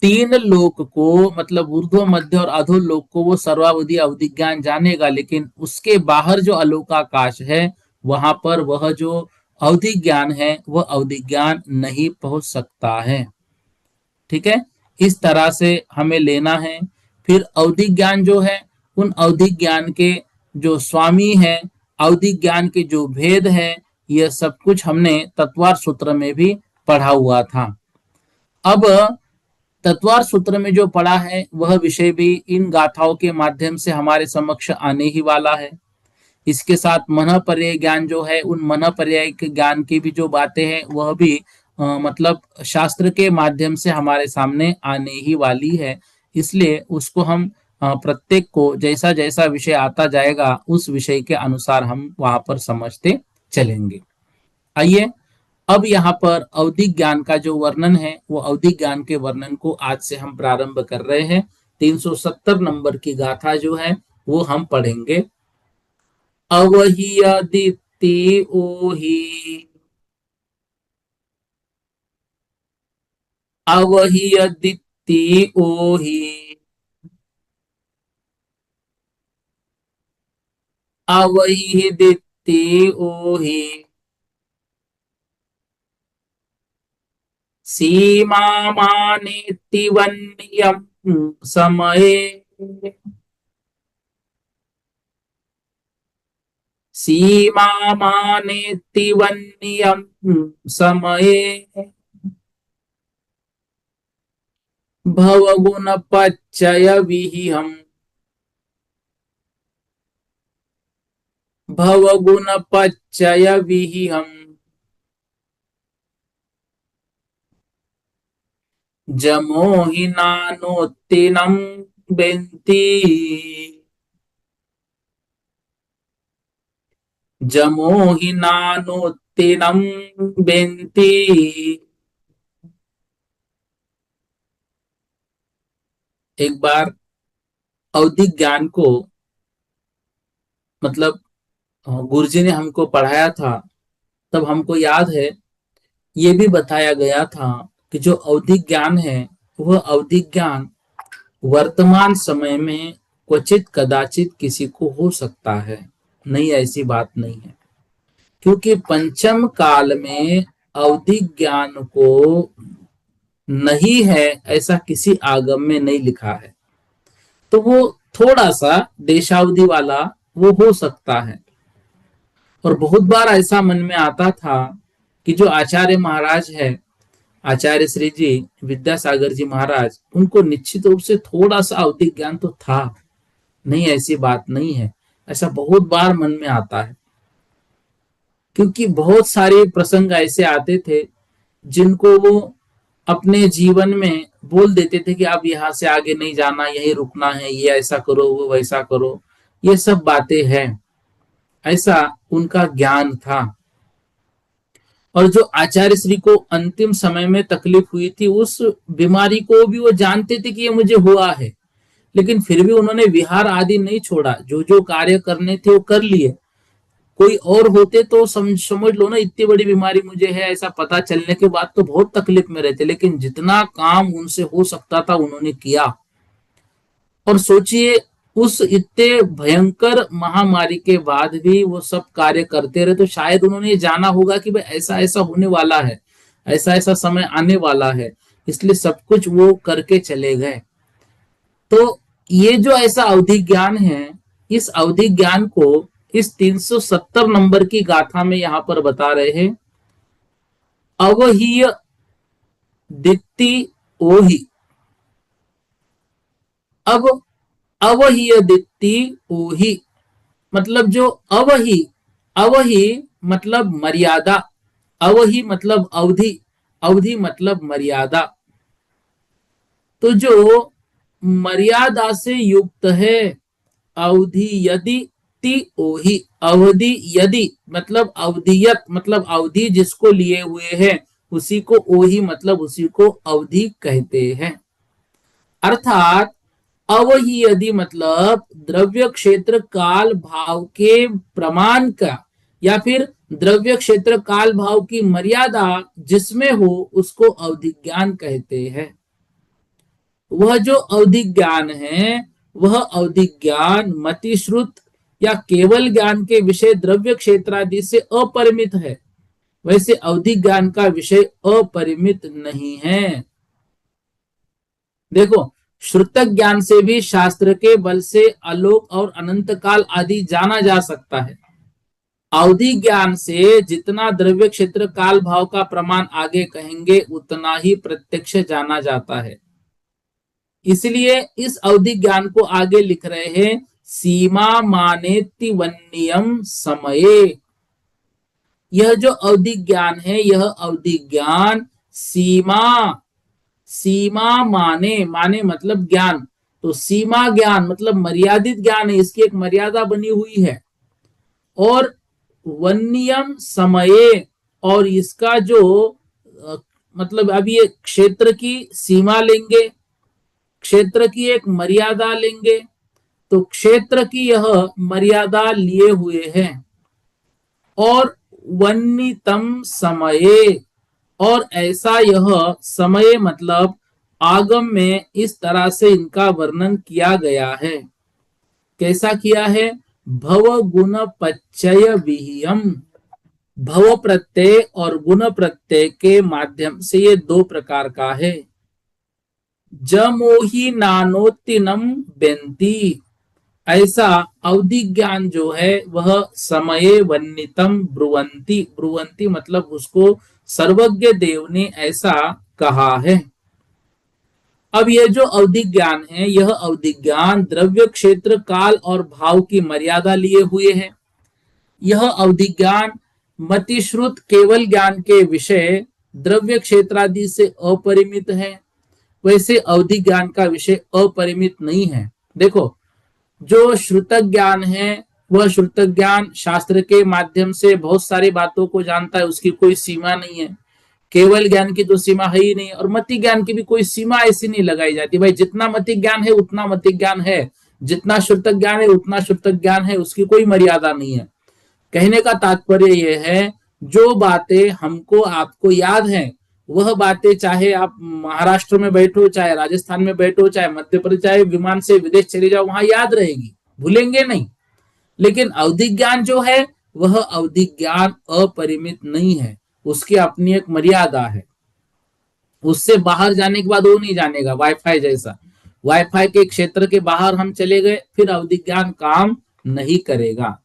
3 लोक को, मतलब ऊर्ध्व मध्य और अधो लोक को वो सर्वावधि अवधि ज्ञान जानेगा, लेकिन उसके बाहर जो अलोकाकाश है वहां पर वह जो अवधि ज्ञान है वह अवधि ज्ञान नहीं पहुंच सकता है। ठीक है। इस तरह से हमें लेना है। फिर अवधि ज्ञान जो है, उन अवधि ज्ञान के जो स्वामी है, अवधि ज्ञान के जो भेद है, यह सब कुछ हमने तत्वार सूत्र में भी पढ़ा हुआ था। अब तत्वार सूत्र में जो पढ़ा है वह विषय भी इन गाथाओं के माध्यम से हमारे समक्ष आने ही वाला है। इसके साथ मन पर्याय ज्ञान जो है, उन मन पर्याय के ज्ञान की भी जो बातें हैं वह भी मतलब शास्त्र के माध्यम से हमारे सामने आने ही वाली है। इसलिए उसको हम प्रत्येक को जैसा जैसा विषय आता जाएगा उस विषय के अनुसार हम वहां पर समझते चलेंगे। आइए अब यहाँ पर अवधिक ज्ञान का जो वर्णन है वो अवधिक ज्ञान के वर्णन को आज से हम प्रारंभ कर रहे हैं। 370 नंबर की गाथा जो है वो हम पढ़ेंगे। अवहि अदिति ओहि, अवहि अदिति ओहि, अवहि दिति ओहि, सीमा मानेति वन्यम समये, सीमा मानेति वन्यम समये, भवगुण पच्चय विहिहम्, भवगुण पच्चय विहिहम्, जमोहि नानोत्तिनं बेन्ति, जमोहि नानोत्तिनं बेन्ति। एक बार अवधिक ज्ञान को मतलब गुरुजी ने हमको पढ़ाया था, तब हमको याद है ये भी बताया गया था कि जो अवधिक ज्ञान है वह अवधिक ज्ञान वर्तमान समय में क्वचित कदाचित किसी को हो सकता है, नहीं ऐसी बात नहीं है। क्योंकि पंचम काल में अवधिक ज्ञान को नहीं है ऐसा किसी आगम में नहीं लिखा है, तो वो थोड़ा सा देशावधि वाला वो हो सकता है। और बहुत बार ऐसा मन में आता था कि जो आचार्य महाराज है, आचार्य श्री जी विद्यासागर जी महाराज, उनको निश्चित रूप से थोड़ा सा अवधिक ज्ञान तो था, नहीं ऐसी बात नहीं है, ऐसा बहुत बार मन में आता है। क्योंकि बहुत सारे प्रसंग ऐसे आते थे जिनको वो अपने जीवन में बोल देते थे कि अब यहाँ से आगे नहीं जाना, यहीं रुकना है, ये ऐसा करो वो वैसा करो, ये सब बातें हैं, ऐसा उनका ज्ञान था। और जो आचार्य श्री को अंतिम समय में तकलीफ हुई थी उस बीमारी को भी वो जानते थे कि ये मुझे हुआ है, लेकिन फिर भी उन्होंने विहार आदि नहीं छोड़ा, जो जो कार्य करने थे वो कर लिए। कोई और होते तो समझ लो ना, इतनी बड़ी बीमारी मुझे है ऐसा पता चलने के बाद तो बहुत तकलीफ में रहते, लेकिन जितना काम उनसे हो सकता था उन्होंने किया। और सोचिए उस इतने भयंकर महामारी के बाद भी वो सब कार्य करते रहे, तो शायद उन्होंने जाना होगा कि भाई ऐसा ऐसा होने वाला है, ऐसा ऐसा समय आने वाला है, इसलिए सब कुछ वो करके चले गए। तो ये जो ऐसा अवधि ज्ञान है, इस अवधि ज्ञान को इस 370 नंबर की गाथा में यहां पर बता रहे हैं। अवहीय दित्ति ओहि, अब अवहीय दित्ति ओहि मतलब जो अवही, अवही मतलब मर्यादा, अवही मतलब अवधि, अवधि मतलब मर्यादा। तो जो मर्यादा से युक्त है, अवधि यदि ति ओहि, अवधि यदि मतलब अवधियत मतलब अवधि जिसको लिए हुए है उसी को ओहि मतलब उसी को अवधि कहते हैं। अर्थात अवहि यदि मतलब द्रव्य क्षेत्र काल भाव के प्रमाण का या फिर द्रव्य क्षेत्र काल भाव की मर्यादा जिसमें हो उसको अवधि ज्ञान कहते हैं। वह जो अवधि ज्ञान है वह अवधि ज्ञान मतिश्रुत या केवल ज्ञान के विषय द्रव्य क्षेत्र आदि से अपरिमित है, वैसे अवधि ज्ञान का विषय अपरिमित नहीं है। देखो, श्रुतक ज्ञान से भी शास्त्र के बल से आलोक और अनंत काल आदि जाना जा सकता है। अवधि ज्ञान से जितना द्रव्य क्षेत्र काल भाव का प्रमाण आगे कहेंगे उतना ही प्रत्यक्ष जाना जाता है। इसलिए इस अवधि ज्ञान को आगे लिख रहे हैं, सीमा मानेति वन्यम समये। यह जो अवधिक ज्ञान है, यह अवधिक ज्ञान सीमा, सीमा माने, माने मतलब ज्ञान, तो सीमा ज्ञान मतलब मर्यादित ज्ञान है, इसकी एक मर्यादा बनी हुई है। और वन्यम समये, और इसका जो मतलब अब ये क्षेत्र की सीमा लेंगे, क्षेत्र की एक मर्यादा लेंगे, तो क्षेत्र की यह मर्यादा लिए हुए हैं। और वन्यतम समये, और ऐसा यह समय मतलब आगम में इस तरह से इनका वर्णन किया गया है। कैसा किया है? भव गुण पच्चय विहियम, भव प्रत्यय और गुण प्रत्यय के माध्यम से ये दो प्रकार का है। जमोही नानोत्तिनम बेंती, ऐसा अवधि ज्ञान जो है वह समये वन्नितम ब्रुवंती, ब्रुवंती मतलब उसको सर्वज्ञ देव ने ऐसा कहा है। अब यह जो अवधि ज्ञान है, यह अवधि ज्ञान द्रव्य क्षेत्र काल और भाव की मर्यादा लिए हुए है। यह अवधि ज्ञान मतिश्रुत केवल ज्ञान के विषय द्रव्य क्षेत्रादि से अपरिमित है, वैसे अवधि ज्ञान का विषय अपरिमित नहीं है। देखो, जो श्रुतक ज्ञान है वह श्रुतक ज्ञान शास्त्र के माध्यम से बहुत सारी बातों को जानता है, उसकी कोई सीमा नहीं है। केवल ज्ञान की तो सीमा है ही नहीं, और मति ज्ञान की भी कोई सीमा ऐसी नहीं लगाई जाती, भाई जितना मति ज्ञान है उतना मति ज्ञान है, जितना श्रुतक ज्ञान है उतना श्रुतक ज्ञान है, उसकी कोई मर्यादा नहीं है। कहने का तात्पर्य यह है, जो बातें हमको आपको याद है, वह बातें चाहे आप महाराष्ट्र में बैठो, चाहे राजस्थान में बैठो, चाहे मध्य प्रदेश, चाहे विमान से विदेश चले जाओ, वहां याद रहेगी, भूलेंगे नहीं। लेकिन अवधि ज्ञान जो है वह अवधि ज्ञान अपरिमित नहीं है, उसकी अपनी एक मर्यादा है। उससे बाहर जाने के बाद वो नहीं जानेगा, वाईफाई जैसा, वाईफाई के क्षेत्र के बाहर हम चले गए फिर अवधि ज्ञान काम नहीं करेगा।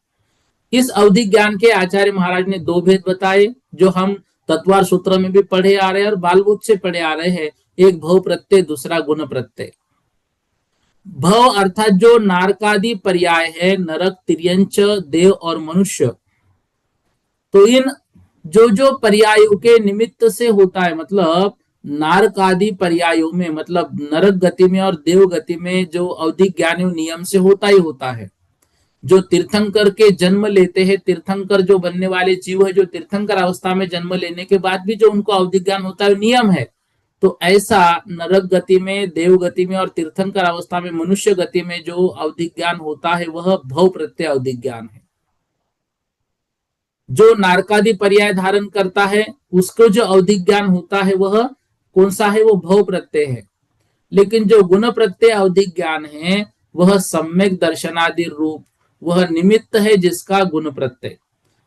इस अवधि ज्ञान के आचार्य महाराज ने दो भेद बताए, जो हम तत्वार सूत्र में भी पढ़े आ रहे हैं और बालबुद्ध से पढ़े आ रहे हैं। एक भव प्रत्यय, दूसरा गुण प्रत्यय। भव अर्थात जो नारकादि पर्याय है, नरक, तिर्यंच, देव और मनुष्य, तो इन जो जो पर्यायों के निमित्त से होता है, मतलब नारकादि पर्यायों में, मतलब नरक गति में और देव गति में जो अवधि ज्ञान नियम से होता ही होता है। जो तीर्थंकर के जन्म लेते हैं, तीर्थंकर जो बनने वाले जीव है, जो तीर्थंकर अवस्था में जन्म लेने के बाद भी जो उनको अवधि ज्ञान होता है, नियम है। तो ऐसा नरक गति में, देव गति में और तीर्थंकर अवस्था में, मनुष्य गति में जो अवधि ज्ञान होता है वह भव प्रत्यय अवधि ज्ञान है। जो नारकादि पर्याय धारण करता है उसको जो अवधि ज्ञान होता है वह कौन सा है? वो भव प्रत्यय है। लेकिन जो गुण प्रत्यय अवधि ज्ञान है वह सम्यक दर्शनादि रूप, वह निमित्त है जिसका गुण प्रत्यय।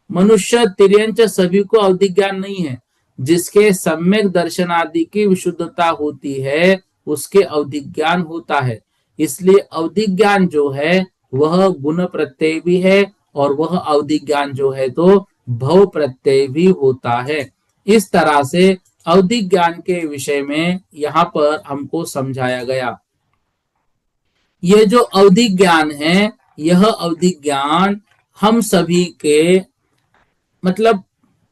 मनुष्य, तिर्यंच सभी को अवधि ज्ञान नहीं है, जिसके सम्यक दर्शन आदि की विशुद्धता होती है उसके अवधि ज्ञान होता है। इसलिए अवधि ज्ञान जो है वह गुण प्रत्यय भी है और वह अवधि ज्ञान जो है तो भव प्रत्यय भी होता है। इस तरह से अवधि ज्ञान के विषय में यहाँ पर हमको समझाया गया। यह जो अवधि ज्ञान है, यह अवधि ज्ञान हम सभी के मतलब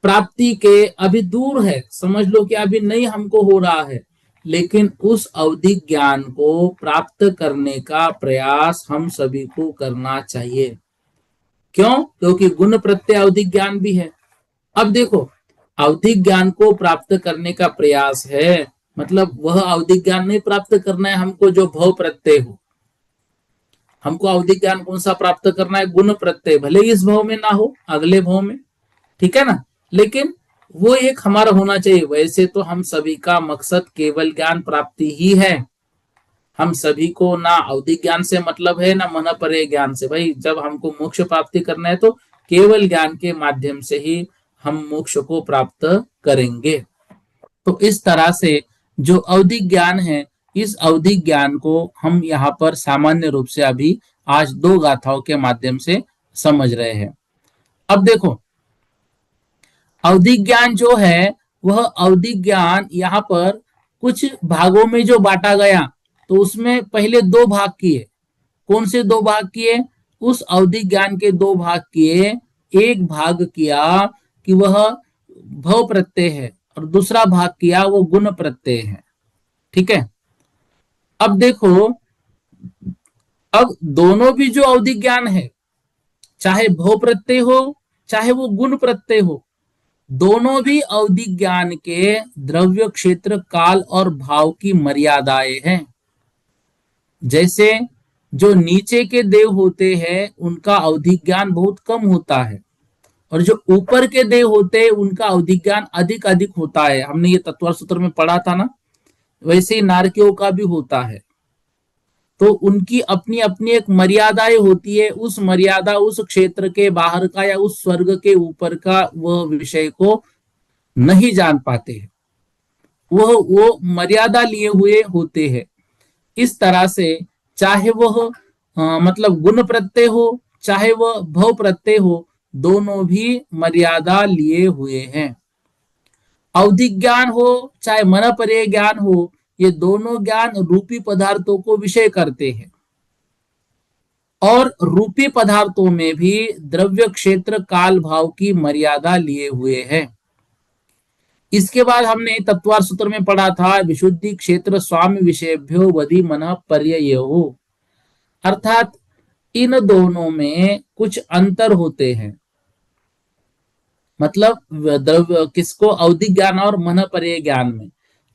प्राप्ति के अभी दूर है, समझ लो कि अभी नहीं हमको हो रहा है, लेकिन उस अवधि ज्ञान को प्राप्त करने का प्रयास हम सभी को करना चाहिए। क्यों? क्योंकि गुण प्रत्यय अवधि ज्ञान भी है। अब देखो, अवधि ज्ञान को प्राप्त करने का प्रयास है, मतलब वह अवधि ज्ञान नहीं प्राप्त करना है हमको जो भव प्रत्यय हो। हमको अवधि ज्ञान कौन सा प्राप्त करना है? गुण प्रत्यय, भले इस भाव में ना हो, अगले भाव में, ठीक है ना, लेकिन वो एक हमारा होना चाहिए। वैसे तो हम सभी का मकसद केवल ज्ञान प्राप्ति ही है। हम सभी को ना अवधि ज्ञान से मतलब है ना मन परे ज्ञान से। भाई जब हमको मोक्ष प्राप्ति करना है तो केवल ज्ञान के माध्यम से ही हम मोक्ष को प्राप्त करेंगे। तो इस तरह से जो अवधि ज्ञान है, इस अवधि ज्ञान को हम यहाँ पर सामान्य रूप से अभी आज दो गाथाओं के माध्यम से समझ रहे हैं। अब देखो, अवधि ज्ञान जो है वह अवधि ज्ञान यहाँ पर कुछ भागों में जो बांटा गया, तो उसमें पहले दो भाग किए। कौन से दो भाग किए? उस अवधि ज्ञान के दो भाग किए। एक भाग किया कि वह भव प्रत्यय है और दूसरा भाग किया वो गुण प्रत्यय है। ठीक है। अब देखो, अब दोनों भी जो अवधि ज्ञान है, चाहे भव प्रत्यय हो चाहे वो गुण प्रत्यय हो, दोनों भी अवधि ज्ञान के द्रव्य क्षेत्र काल और भाव की मर्यादाएं हैं। जैसे जो नीचे के देव होते हैं उनका अवधि ज्ञान बहुत कम होता है, और जो ऊपर के देव होते हैं उनका अवधि ज्ञान अधिक अधिक होता है। हमने ये तत्व सूत्र में पढ़ा था ना। वैसे ही नारकियों का भी होता है। तो उनकी अपनी अपनी एक मर्यादाएं होती है। उस मर्यादा, उस क्षेत्र के बाहर का या उस स्वर्ग के ऊपर का वह विषय को नहीं जान पाते हैं। वो मर्यादा लिए हुए होते हैं। इस तरह से चाहे वह मतलब गुण प्रत्यय हो चाहे वह भव प्रत्यय हो, दोनों भी मर्यादा लिए हुए हैं। अवधि ज्ञान हो चाहे मन पर्याय ज्ञान हो, ये दोनों ज्ञान रूपी पदार्थों को विषय करते हैं, और रूपी पदार्थों में भी द्रव्य क्षेत्र काल भाव की मर्यादा लिए हुए हैं। इसके बाद हमने तत्वार सूत्र में पढ़ा था विशुद्धि क्षेत्र स्वामी विषयभ्यो वधि मन पर्ययो, अर्थात इन दोनों में कुछ अंतर होते हैं। मतलब द्रव्य किसको, अवधि ज्ञान और मन पर्याय ज्ञान में।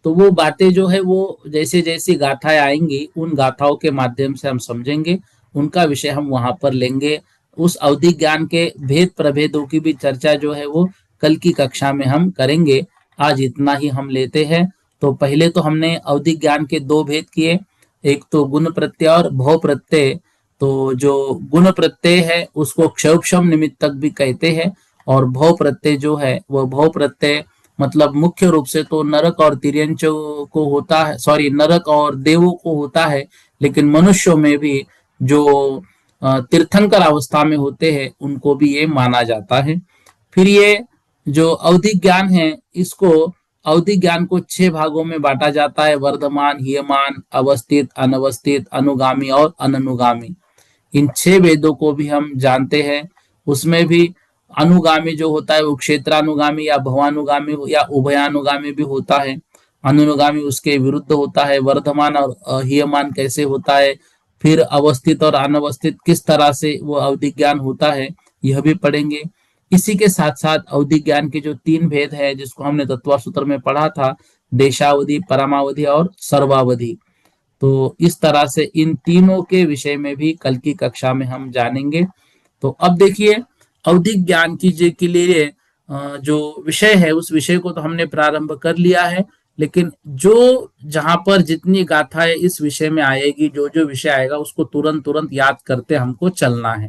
तो वो बातें जो है वो जैसे जैसी गाथाएं आएंगी उन गाथाओं के माध्यम से हम समझेंगे, उनका विषय हम वहां पर लेंगे। उस अवधि ज्ञान के भेद प्रभेदों की भी चर्चा जो है वो कल की कक्षा में हम करेंगे। आज इतना ही हम लेते हैं। तो पहले तो हमने अवधि ज्ञान के दो भेद किए, एक तो गुण प्रत्यय और भव प्रत्यय। तो जो गुण प्रत्यय है उसको क्षयोपशम निमित्तक भी कहते हैं, और भव प्रत्यय जो है वह भव प्रत्यय मतलब मुख्य रूप से तो नरक और तिर्यंचों को होता है, सॉरी नरक और देवों को होता है, लेकिन मनुष्यों में भी जो तीर्थंकर अवस्था में होते हैं उनको भी ये माना जाता है। फिर ये जो अवधि ज्ञान है, इसको अवधि ज्ञान को 6 भागों में बांटा जाता है: वर्धमान, हीयमान, अवस्थित, अनवस्थित, अनुगामी और अननुगामी। इन 6 वेदों को भी हम जानते हैं। उसमें भी अनुगामी जो होता है वो क्षेत्रानुगामी या भवानुगामी या उभयानुगामी भी होता है। अनुगामी उसके विरुद्ध होता है। वर्धमान और हीयमान कैसे होता है, फिर अवस्थित और अनवस्थित किस तरह से वो अवधि ज्ञान होता है, यह भी पढ़ेंगे। इसी के साथ साथ अवधि ज्ञान के जो 3 भेद है जिसको हमने तत्व सूत्र में पढ़ा था, देशावधि, परमावधि और सर्वावधि। तो इस तरह से इन तीनों के विषय में भी कल की कक्षा में हम जानेंगे। तो अब देखिए, अवधि ज्ञान के लिए जो विषय है उस विषय को तो हमने प्रारंभ कर लिया है, लेकिन जो जहां पर जितनी गाथाएं इस विषय में आएगी, जो जो विषय आएगा उसको तुरंत तुरंत याद करते हमको चलना है।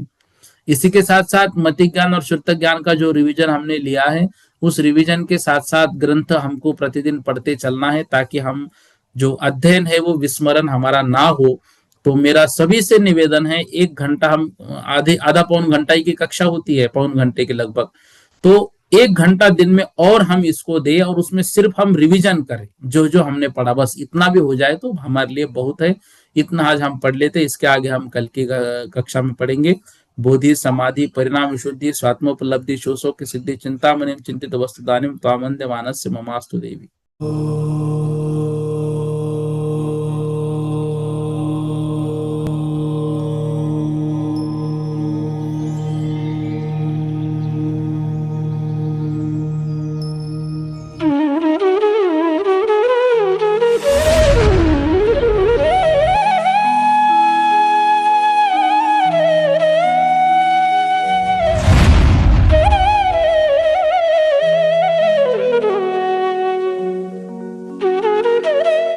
इसी के साथ साथ मति ज्ञान और श्रुत ज्ञान का जो रिवीजन हमने लिया है, उस रिवीजन के साथ साथ ग्रंथ हमको प्रतिदिन पढ़ते चलना है, ताकि हम जो अध्ययन है वो विस्मरण हमारा ना हो। तो मेरा सभी से निवेदन है, 1 घंटा हम आधा पौन घंटा की कक्षा होती है, पौन घंटे के लगभग, तो 1 घंटा दिन में और हम इसको दें और उसमें सिर्फ हम रिवीजन करें जो जो हमने पढ़ा। बस इतना भी हो जाए तो हमारे लिए बहुत है। इतना आज हम पढ़ लेते, इसके आगे हम कल की कक्षा में पढ़ेंगे। बोधि, समाधि, परिणाम, विशुद्धि, स्वात्मोपलब्धि, शोषो की सिद्धि, चिंतामणि, चिंतित वस्तुदानिम त्वामंद्य मानस्य ममास्तु देवी।